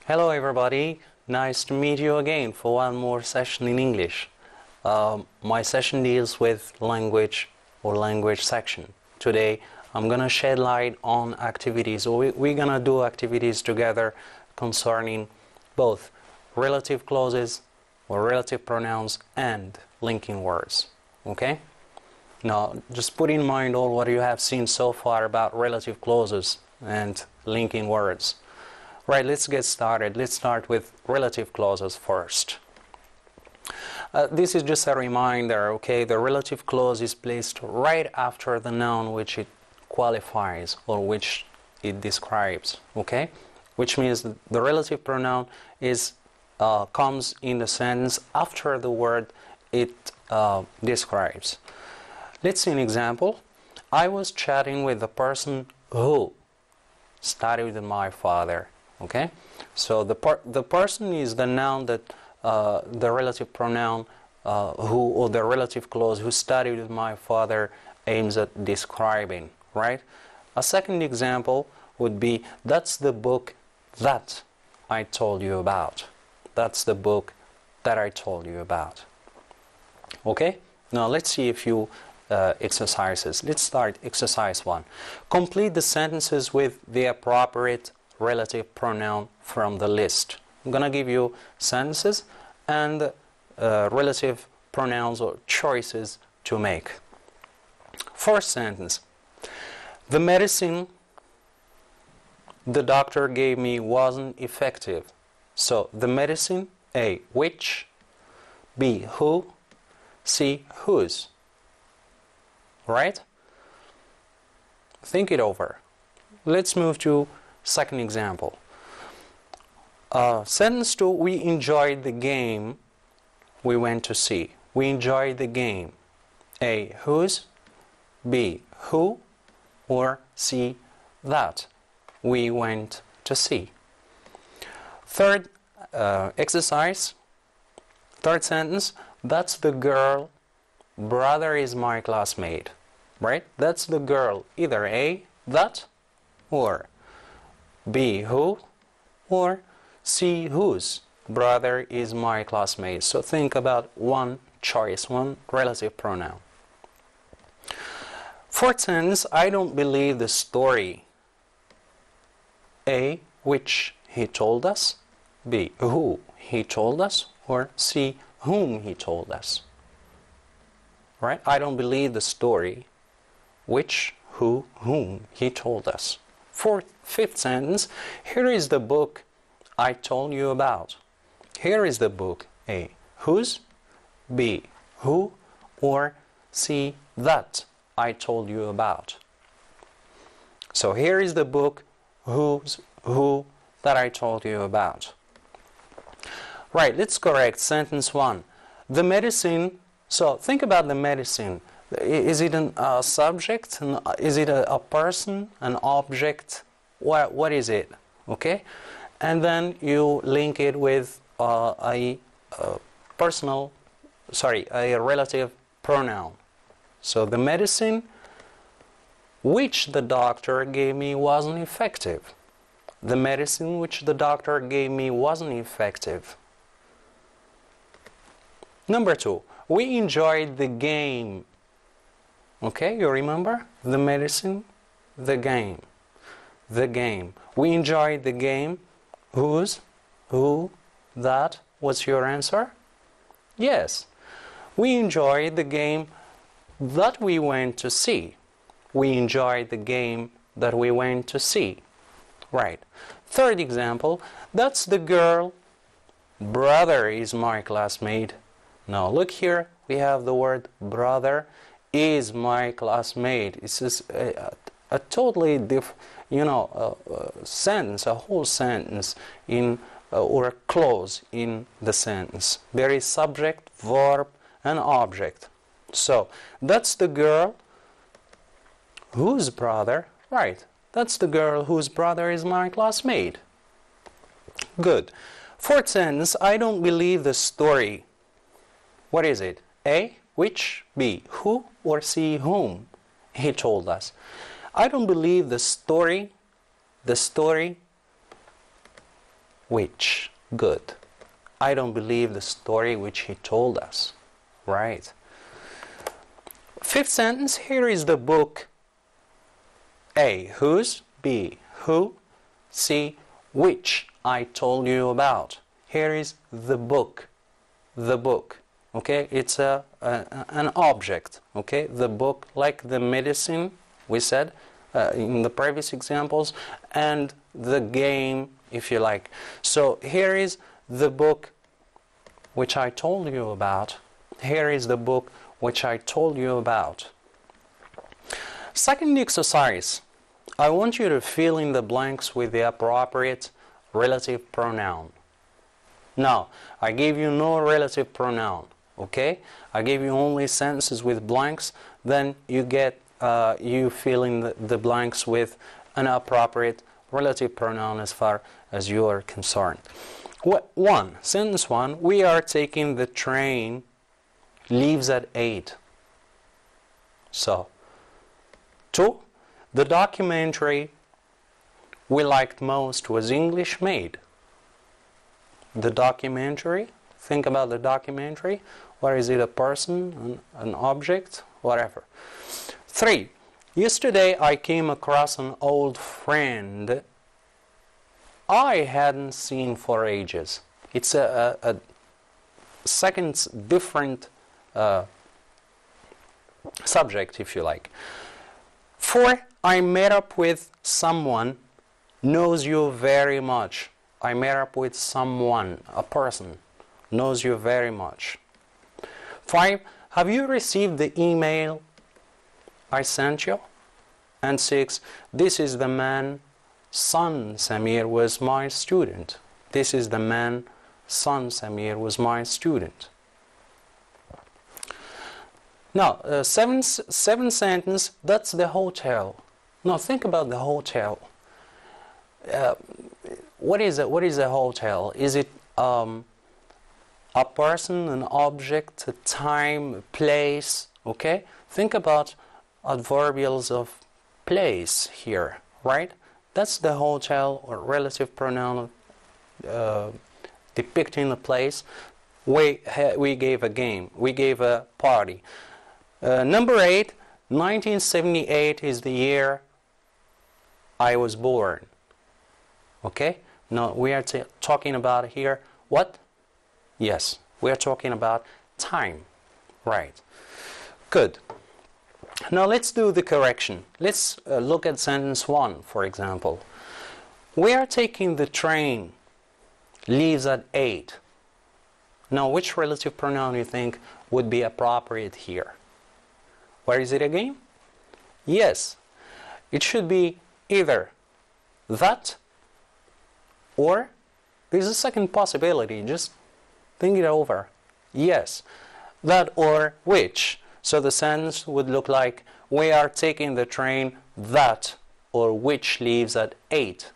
Hello everybody, nice to meet you again for one more session in English. My session deals with language or language section. Today I'm gonna shed light on activities, or we're gonna do activities together concerning both relative clauses or relative pronouns and linking words. Okay? Now just put in mind all what you have seen so far about relative clauses and linking words. Right, let's get started. Let's start with relative clauses first. This is just a reminder, okay? The relative clause is placed right after the noun which it qualifies or which it describes, okay? Which means the relative pronoun is comes in the sentence after the word it describes. Let's see an example. I was chatting with the person who studied with my father. Okay, so the person is the noun that the relative pronoun who, or the relative clause who studied with my father aims at describing, right? A second example would be, that's the book that I told you about. That's the book that I told you about. Okay, now let's see a few exercises. Let's start exercise 1. Complete the sentences with the appropriate relative pronoun from the list. I'm gonna give you sentences and relative pronouns or choices to make. First sentence: the medicine the doctor gave me wasn't effective. So the medicine, A, which, B, who, C, whose. Right? Think it over. Let's move to second example. Sentence 2, we enjoyed the game we went to see. We enjoyed the game. A, whose, B, who, or C, that we went to see. Third exercise, third sentence, that's the girl, brother is my classmate. Right? That's the girl, either A, that, or B, who, or C, whose brother is my classmate. So think about one choice, one relative pronoun. Fourth sentence, I don't believe the story. A, which he told us, B, who he told us, or C, whom he told us. Right? I don't believe the story, which, who, whom he told us. Fifth sentence, here is the book I told you about. Here is the book. A, whose, B, who, or C, that I told you about. So here is the book who that I told you about. Right, let's correct sentence 1. The medicine, so think about the medicine. Is it a subject? Is it a person? An object? What is it? Okay? And then you link it with a relative pronoun. So the medicine which the doctor gave me wasn't effective. The medicine which the doctor gave me wasn't effective. Number 2, we enjoyed the game. Okay, you remember? The medicine, the game. The game. We enjoyed the game. Whose? Who? That? What's your answer? Yes. We enjoyed the game that we went to see. We enjoyed the game that we went to see. Right. Third example, that's the girl. Brother is my classmate. Now look here, we have the word brother is my classmate. It's just a totally different, sentence, a whole sentence in or a clause in the sentence. There is subject, verb, and object. So that's the girl whose brother, right? That's the girl whose brother is my classmate. Good. Fourth sentence, I don't believe the story. What is it? A, which, B, who, or C, whom he told us. I don't believe the story which. Good. I don't believe the story which he told us. Right. Fifth sentence, here is the book. A, whose? B, who? C, which I told you about. Here is the book. The book. Okay, it's an object. Okay, the book, like the medicine we said in the previous examples, and the game, if you like. So here is the book which I told you about. Here is the book which I told you about. Second exercise. I want you to fill in the blanks with the appropriate relative pronoun. Now, I gave you no relative pronoun, okay? I gave you only sentences with blanks. Then you get, you fill in the blanks with an appropriate relative pronoun as far as you are concerned. Sentence 1, we are taking the train, leaves at 8. So, 2, the documentary we liked most was English made. The documentary, think about the documentary. What is it, a person, an object, whatever. 3, yesterday I came across an old friend I hadn't seen for ages. It's a second different subject, if you like. 4, I met up with someone knows you very much. I met up with someone, a person, knows you very much. 5, have you received the email I sent you? And 6, this is the man, son Samir was my student. This is the man, son Samir was my student. Now, seventh sentence, that's the hotel. Now, think about the hotel. What is a hotel? Is it a person, an object, a time, a place? Okay? Think about adverbials of place here, right? That's the hotel or relative pronoun depicting the place. We gave a game. We gave a party. Number 8, 1978 is the year I was born. Okay? Now we are talking about here what? Yes, we are talking about time. Right. Good. Now let's do the correction. Let's look at sentence 1, for example. We are taking the train, leaves at 8. Now which relative pronoun you think would be appropriate here? Where is it again? Yes, it should be either that or there's a second possibility. Just think it over. Yes, that or which. So the sentence would look like, we are taking the train that or which leaves at 8.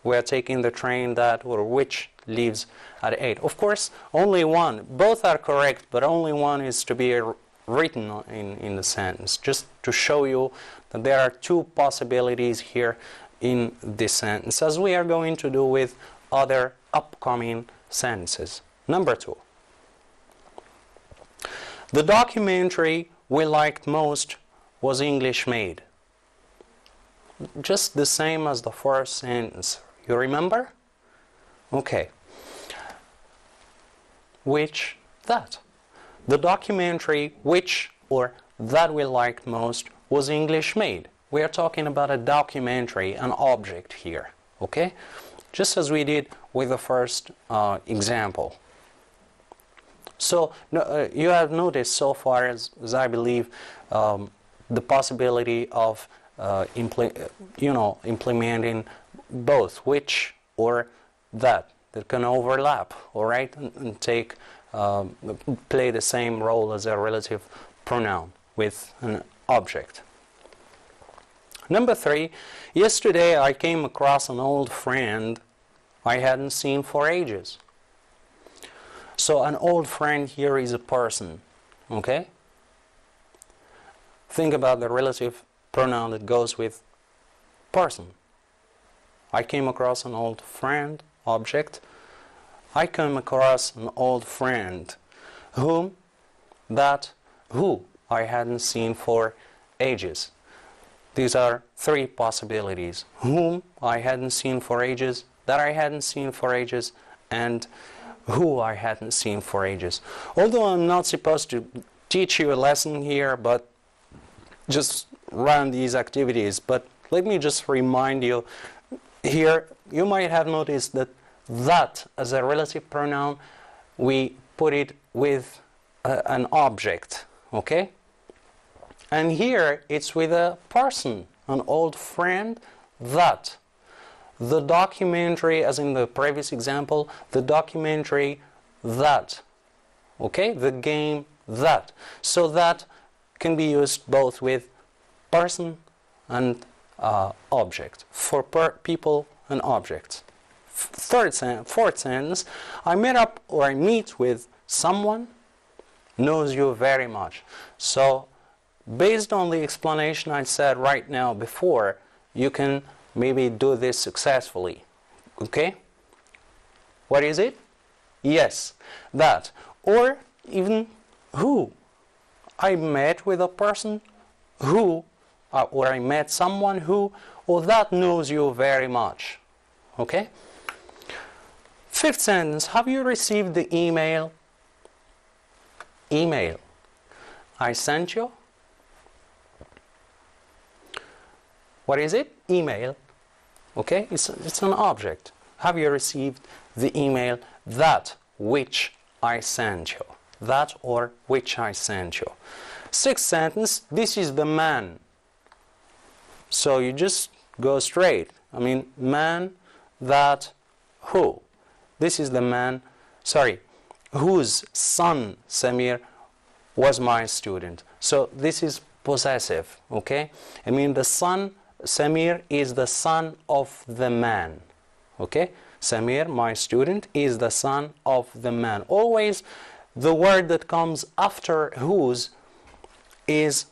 We are taking the train that or which leaves at 8. Of course, only one. Both are correct, but only one is to be written in the sentence, just to show you that there are two possibilities here in this sentence, as we are going to do with other upcoming sentences. Number 2. The documentary we liked most was English made. Just the same as the first sentence. You remember? Okay. Which, that. The documentary which or that we liked most was English made. We are talking about a documentary, an object here. Okay? Just as we did with the first example. So you have noticed so far as I believe the possibility of implementing both which or that can overlap, all right, and take play the same role as a relative pronoun with an object. Number 3, yesterday I came across an old friend I hadn't seen for ages. So an old friend here is a person, okay? Think about the relative pronoun that goes with person. I came across an old friend object, I come across an old friend who I hadn't seen for ages. These are three possibilities: whom I hadn't seen for ages, that I hadn't seen for ages, and who I hadn't seen for ages. Although I'm not supposed to teach you a lesson here, but just run these activities, but let me just remind you here, you might have noticed that as a relative pronoun, we put it with an object, okay? And here it's with a person, an old friend, that. The documentary, as in the previous example, the documentary, that. Okay? The game, that. So that can be used both with person and object, for people and objects. Fourth sentence, I met up or I meet with someone knows you very much. So based on the explanation I said right now before, you can maybe do this successfully. Okay? What is it? Yes, that. Or even who. I met with a person who, or I met someone who, or that knows you very much. Okay? Fifth sentence, have you received the email? Email. I sent you. What is it? Email. Okay? It's an object. Have you received the email that which I sent you? That or which I sent you. Sixth sentence, this is the man. So you just go straight. I mean, man, that, who. This is the man, whose son, Samir, was my student. So this is possessive, okay? I mean, the son, Samir, is the son of the man, okay? Samir, my student, is the son of the man. Always the word that comes after whose is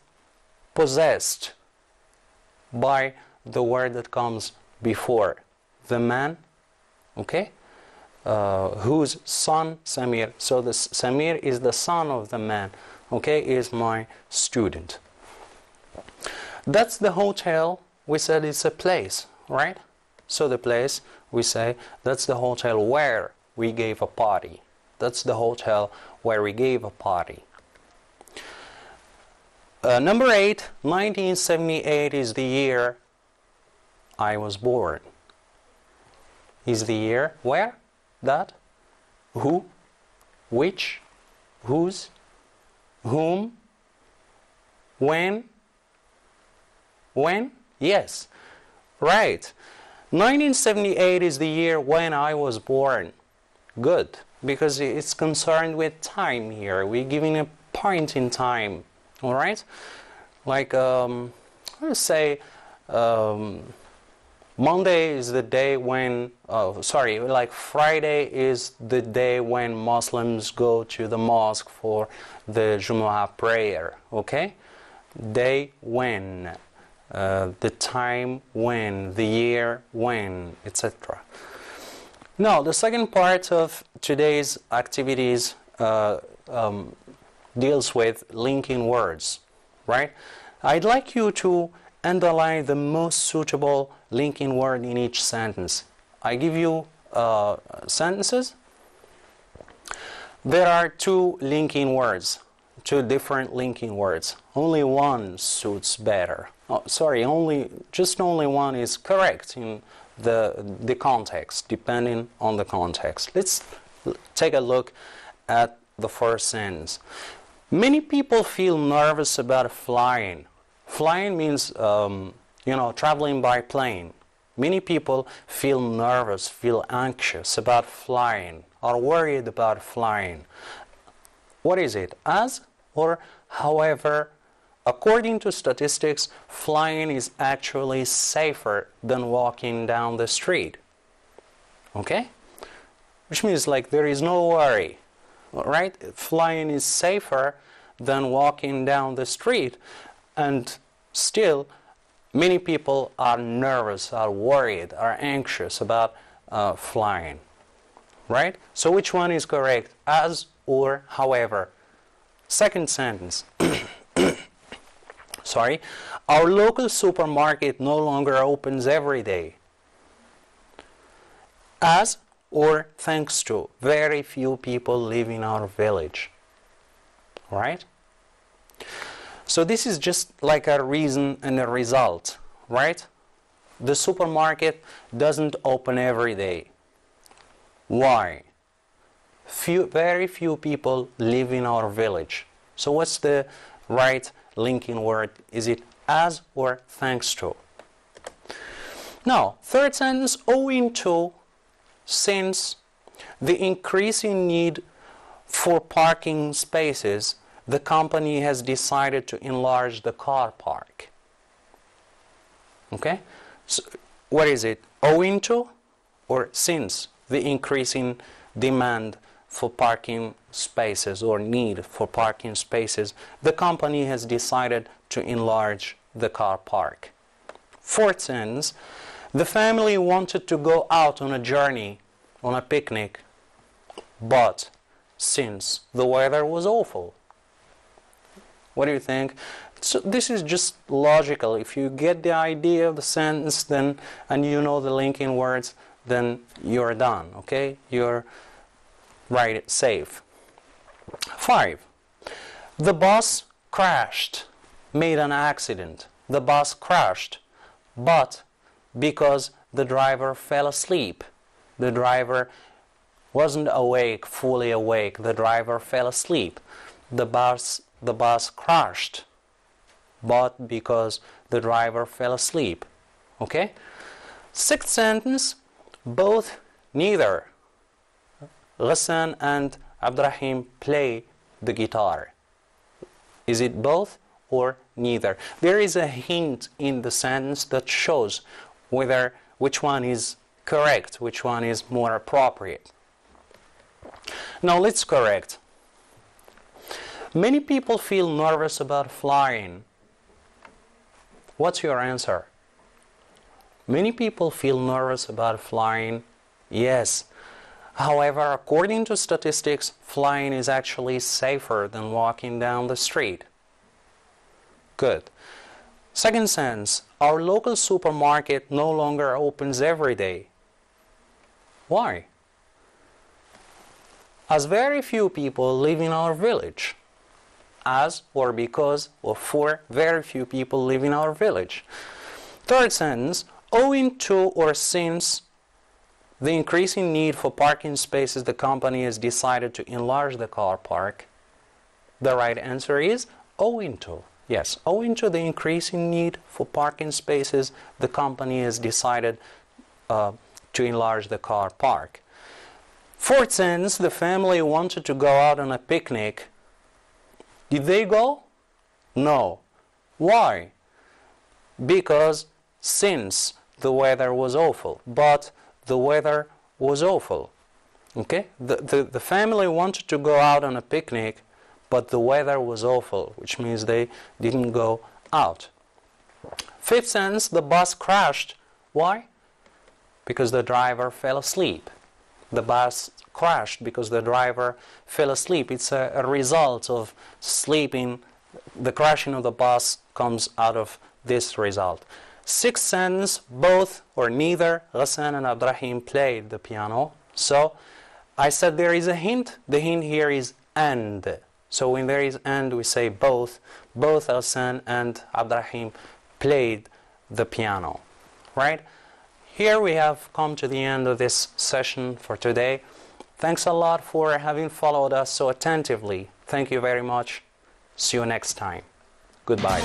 possessed by the word that comes before the man, okay? Whose son, Samir. So the Samir is the son of the man, okay, is my student. That's the hotel. We said it's a place, right? So the place, we say, that's the hotel where we gave a party. That's the hotel where we gave a party. Number 8, 1978 is the year I was born. Is the year where? That, who, which, whose, whom, when, yes, right. 1978 is the year when I was born. Good, because it's concerned with time here. We're giving a point in time, all right? Like, let's say, Monday is the day when, like Friday is the day when Muslims go to the mosque for the Jumu'ah prayer, okay? Day when, the time when, the year when, etc. Now, the second part of today's activities deals with linking words, right? I'd like you to underline the most suitable linking word in each sentence. I give you sentences. There are two linking words, two different linking words. Only one suits better. Just only one is correct in the context, depending on the context. Let's take a look at the first sentence. Many people feel nervous about flying. Flying means, traveling by plane. Many people feel nervous, feel anxious about flying, are worried about flying. What is it? As or however, according to statistics, flying is actually safer than walking down the street. Okay? Which means like there is no worry, right? Flying is safer than walking down the street. And still, many people are nervous, are worried, are anxious about flying, right? So which one is correct? As or however. Second sentence. Sorry. Our local supermarket no longer opens every day. As or thanks to. Very few people live in our village. Right? So this is just like a reason and a result, right? The supermarket doesn't open every day. Why? Very few people live in our village. So what's the right linking word? Is it as or thanks to? Now, third sentence, owing to, since the increasing need for parking spaces, the company has decided to enlarge the car park. Okay? So what is it? Owing to or since the increasing demand for parking spaces or need for parking spaces, the company has decided to enlarge the car park. Fourth sentence, the family wanted to go out on a journey, on a picnic, but since the weather was awful. What do you think? So this is just logical. If you get the idea of the sentence, then and you know the linking words, then you're done. Okay, you're right, safe. 5. The bus crashed, made an accident. The bus crashed, but because the driver fell asleep. The driver wasn't awake, fully awake. The driver fell asleep. The bus crashed, but because the driver fell asleep. Okay? Sixth sentence, both, neither. Ghassan and Abdurrahim play the guitar. Is it both or neither? There is a hint in the sentence that shows which one is correct, which one is more appropriate. Now let's correct. Many people feel nervous about flying. What's your answer? Many people feel nervous about flying. Yes. However, according to statistics, flying is actually safer than walking down the street. Good. Second sentence, our local supermarket no longer opens every day. Why? As very few people live in our village. As or because or for very few people live in our village. Third sentence, owing to or since the increasing need for parking spaces, the company has decided to enlarge the car park. The right answer is owing to. Yes, owing to the increasing need for parking spaces, the company has decided to enlarge the car park. Fourth sentence, the family wanted to go out on a picnic. Did they go? No. Why? Because since the weather was awful, but the weather was awful. Okay? The family wanted to go out on a picnic, but the weather was awful, which means they didn't go out. Fifth sentence, the bus crashed. Why? Because the driver fell asleep. The bus crashed because the driver fell asleep. It's a result of sleeping. The crashing of the bus comes out of this result. Sixth sentence, both or neither Ghassan and Abdurrahim played the piano. So I said there is a hint. The hint here is and. So when there is and, we say both. Both Ghassan and Abdurrahim played the piano. Right? Here we have come to the end of this session for today. Thanks a lot for having followed us so attentively. Thank you very much. See you next time. Goodbye.